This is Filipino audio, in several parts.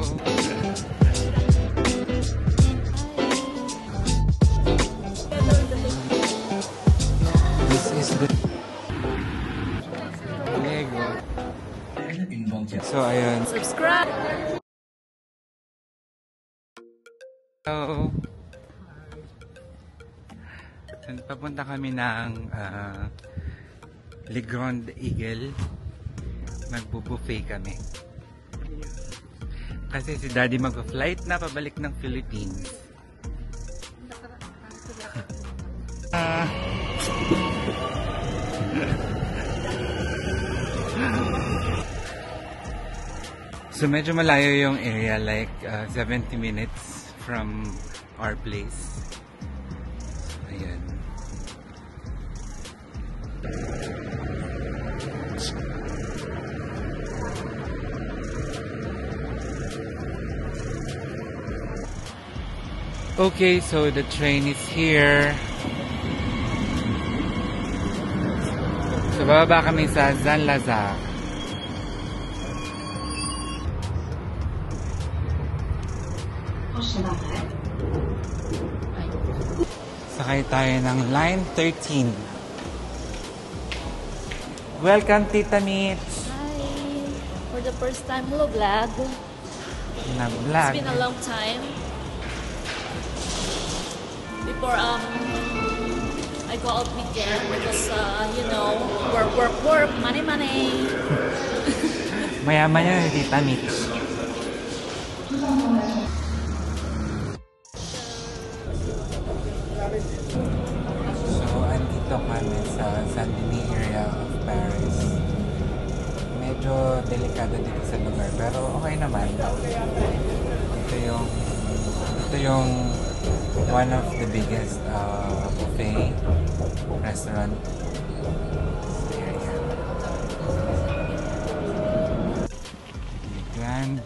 This is the Lego. So, ayun. Subscribe! Hello. Papunta kami ng Le Grand Eagle. Magbo-buffet kami. Kasi si Daddy mag-flight na pabalik ng Philippines. So medyo malayo yung area, like 70 minutes from our place. Ayan. Okay, so the train is here. So bababa kami sa Saint-Lazare. Sakay tayo ng line 13. Welcome, Tita Mitch. Hi! For the first time, hello vlog. Na-vlog. It's been a long time. Before I go out weekend because you know, work, money. Mayaman yun, Tita Mitch. So, andito kami sa Saint-Denis area of Paris. Medyo delikado dito sa lugar, pero okay naman. Ito yung one of the biggest buffet restaurant area. The Grand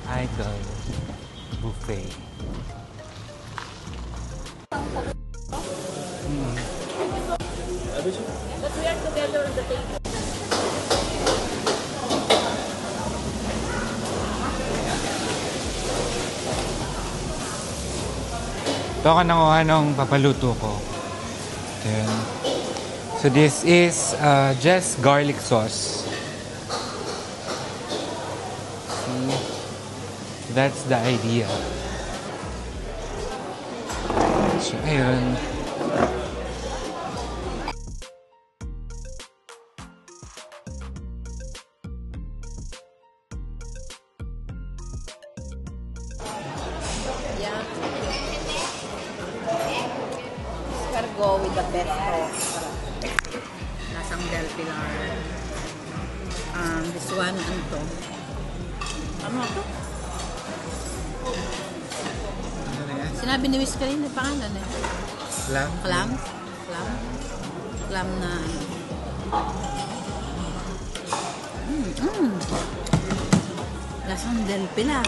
Idol Buffet. But we are together on the table. Ito ako nanguha nung papaluto ko. Ayan. So this is just garlic sauce. See? That's the idea. So ayun. Yeah. Escargot with the pesto. Lasang Del Pilar. This one, ano to? Ano to? Sinabi ni Wiz kanina, pangalan eh. Lamb? Clam? Clam? Clam na ano. Lasang Del Pilar.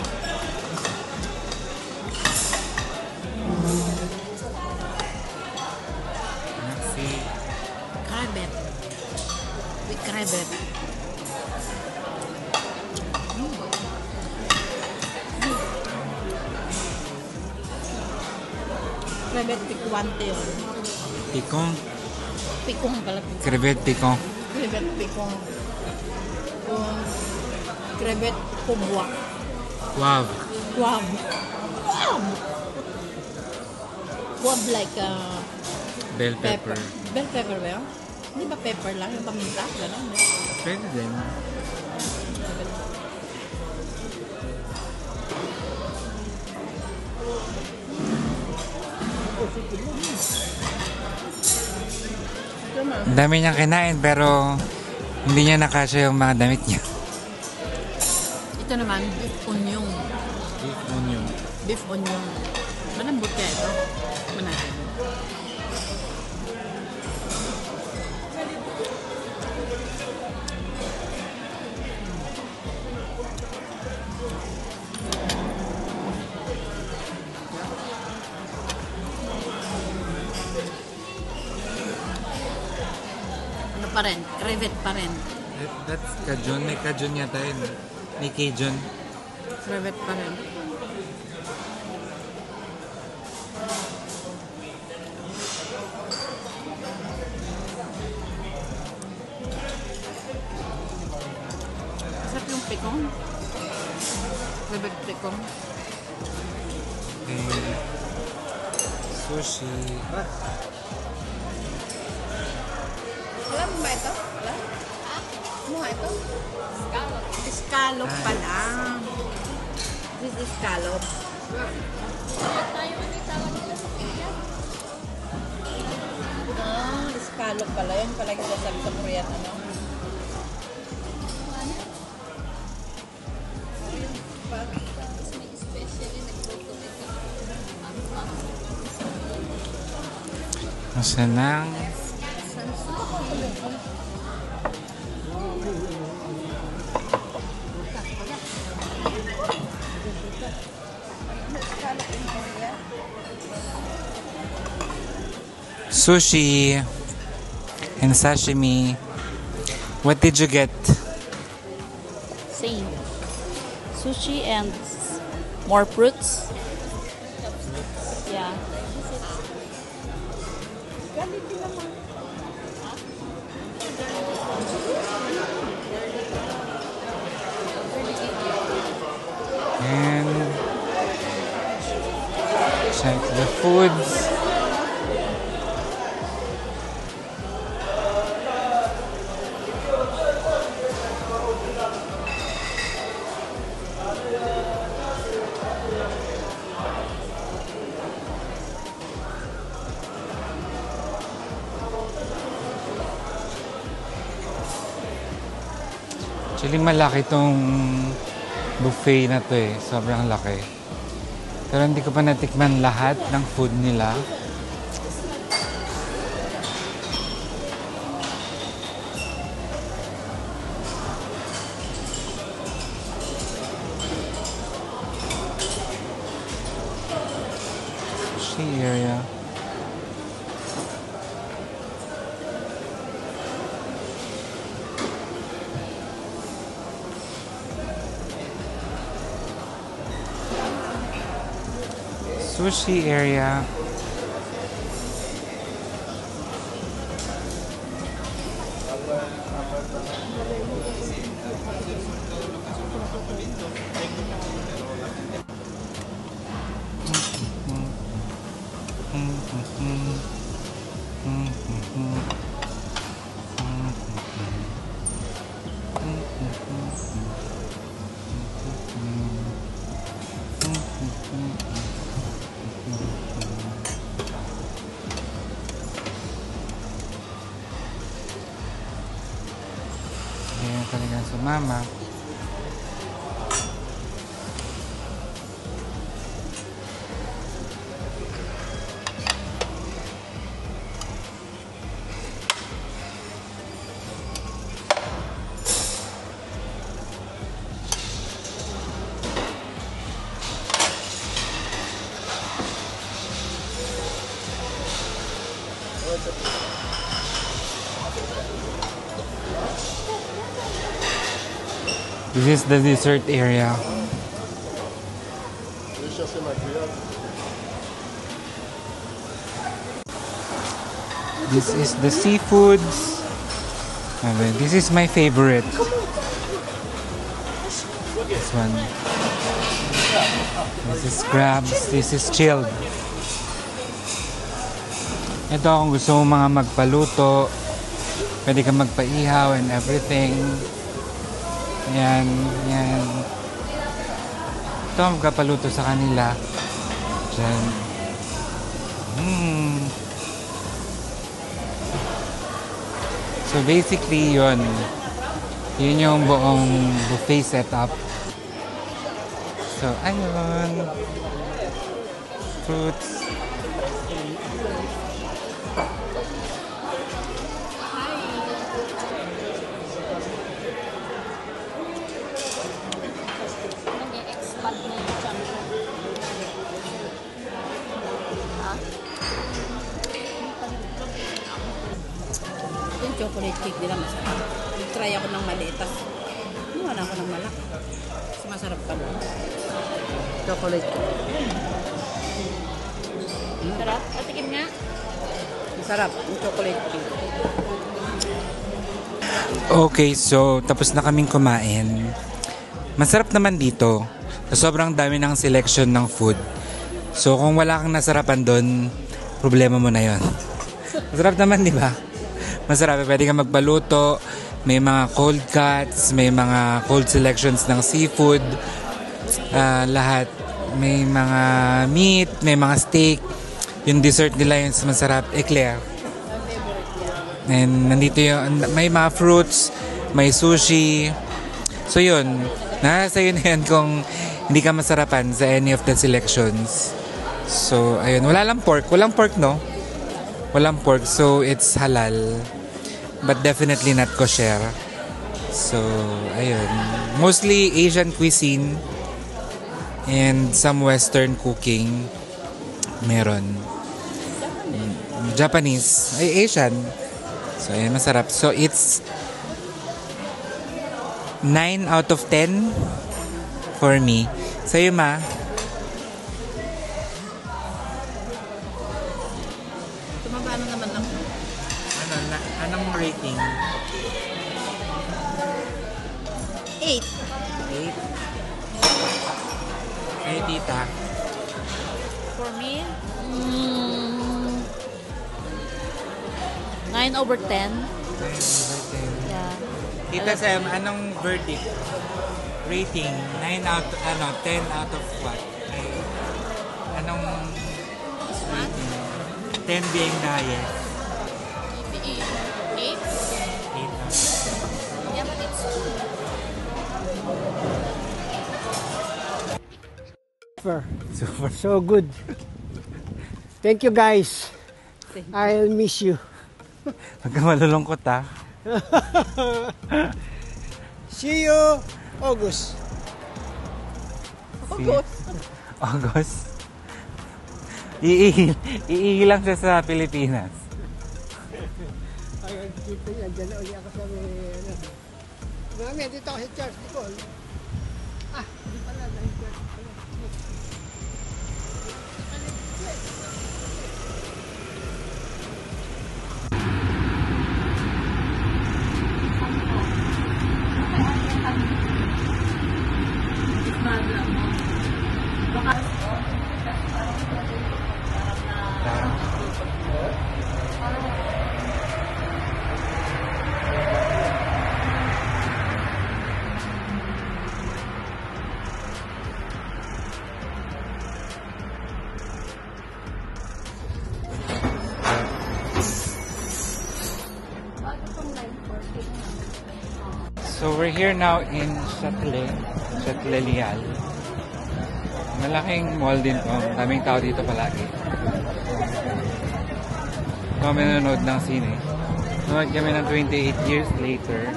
Merci. Crevette. With crevette. Crevette piquante yun. Picon. Picong pala. Crevette picon. Crevette picong. Crevette kubwa. Wow. Quab. Quab like Bell pepper. Bell pepper ba yun? Hindi ba pepper lang? Yung paminta? Gano'n. Pwede din. Ang dami niyang kinain pero hindi niya nakasya yung mga damit niya. Ito naman, beef onion. Beef onion. Beef onion. Malambot kaya ito? Manahin. Ano pa rin? Crevette pa rin. That's Cajun. May Cajun yata yun. May Cajun. Crevet pa rin. Masarap yung pekong. Crevet pekong. Okay. Sushi. Wala mo ba ito? Wala? Ano nga ito? Scallop pa lang. This is scallop. Ah, scallop pala. Yun pala yung sasabi sa Korean, ano? Masanang. Sushi and sashimi. What did you get? Same. Sushi and more fruits. Yeah. And check the foods. Actually, malaki tong buffet na to eh. Sobrang laki. Pero hindi ko pa natikman lahat ng food nila. Sushi area. Sushi area. Ayan talaga sumama. This is the dessert area. This is the seafoods. This is my favorite. This one. This is crabs. This is chilled. Ito kung gusto mo mga magpaluto, pwede ka magpaihaw and everything. Yan, yan. Ito ang magpapaluto sa kanila. Diyan. So basically yun yung buong buffet setup. So ayun, fruits. Nag-expand na yung tiyan ko. Yung chocolate cake nila masarap. Try ako ng maliit. Tapos, ako ng malaki. Kasi masarap pa doon. Chocolate. Sarap. Patikim nga. Masarap. Yung chocolate cake. Okay, so tapos na kaming kumain. Masarap naman dito. Sobrang dami ng selection ng food. So kung wala kang nasarapan doon, problema mo na yon. Masarap naman, di ba? Masarap. Pwede kang magpaluto. May mga cold cuts, may mga cold selections ng seafood. Lahat. May mga meat, may mga steak. Yung dessert nila yung masarap, eclair. And nandito yung, may mga fruits, may sushi. So yun, nasa yun na yun kung hindi ka masarapan sa any of the selections. So ayun, wala lang pork. Walang pork, no? Walang pork, so it's halal. But definitely not kosher. So ayun, mostly Asian cuisine and some Western cooking meron. Japanese, ay Asian. So, ayan, masarap. So, it's 9 out of 10 for me. Sa'yo, ma? Tumaba na naman ako. Anong rating? 8. 8? Sa'yo, tita? For me, 9 over 10. 9 over 10. Yeah. Tita Sam, anong verdict? Rating? 10 out of what? Anong rating? 10 being the highest. 8? 8 Yeah, but it's Super. So good. Thank you guys. I'll miss you. Huwag ka malulungkot, ha? See you August. August? Iihi lang siya sa Pilipinas. Ay, dito yan. Diyan na ulit ako sa ano. Mami, dito ako sa church. Di ko. Di pala. So we're here now in Châtelet-Léal. Malaking mall din to. Daming tao dito palagi. Kami nanonood ng sine. Nanonood kami ng 28 years later.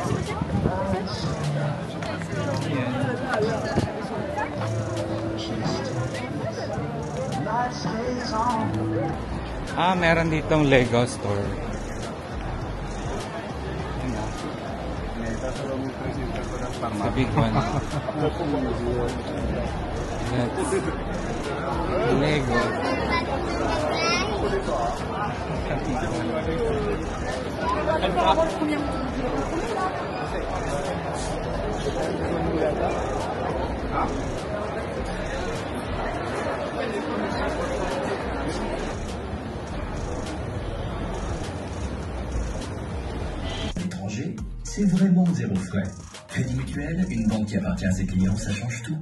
Ayan. Meron ditong Lego store. The big one. That's Lego. L'étranger, c'est vraiment zéro frais. Crédit Mutuel, une banque qui appartient à ses clients, ça change tout.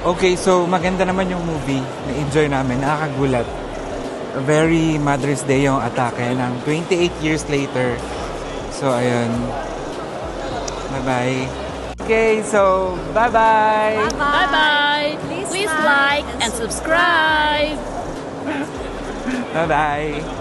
Okay, so maganda naman yung movie. Na-enjoy namin. Nakakagulat. Very Mother's Day yung atake ng 28 years later. So, ayun. Bye-bye. Okay, so bye-bye. Bye-bye. Please like and subscribe. Bye-bye.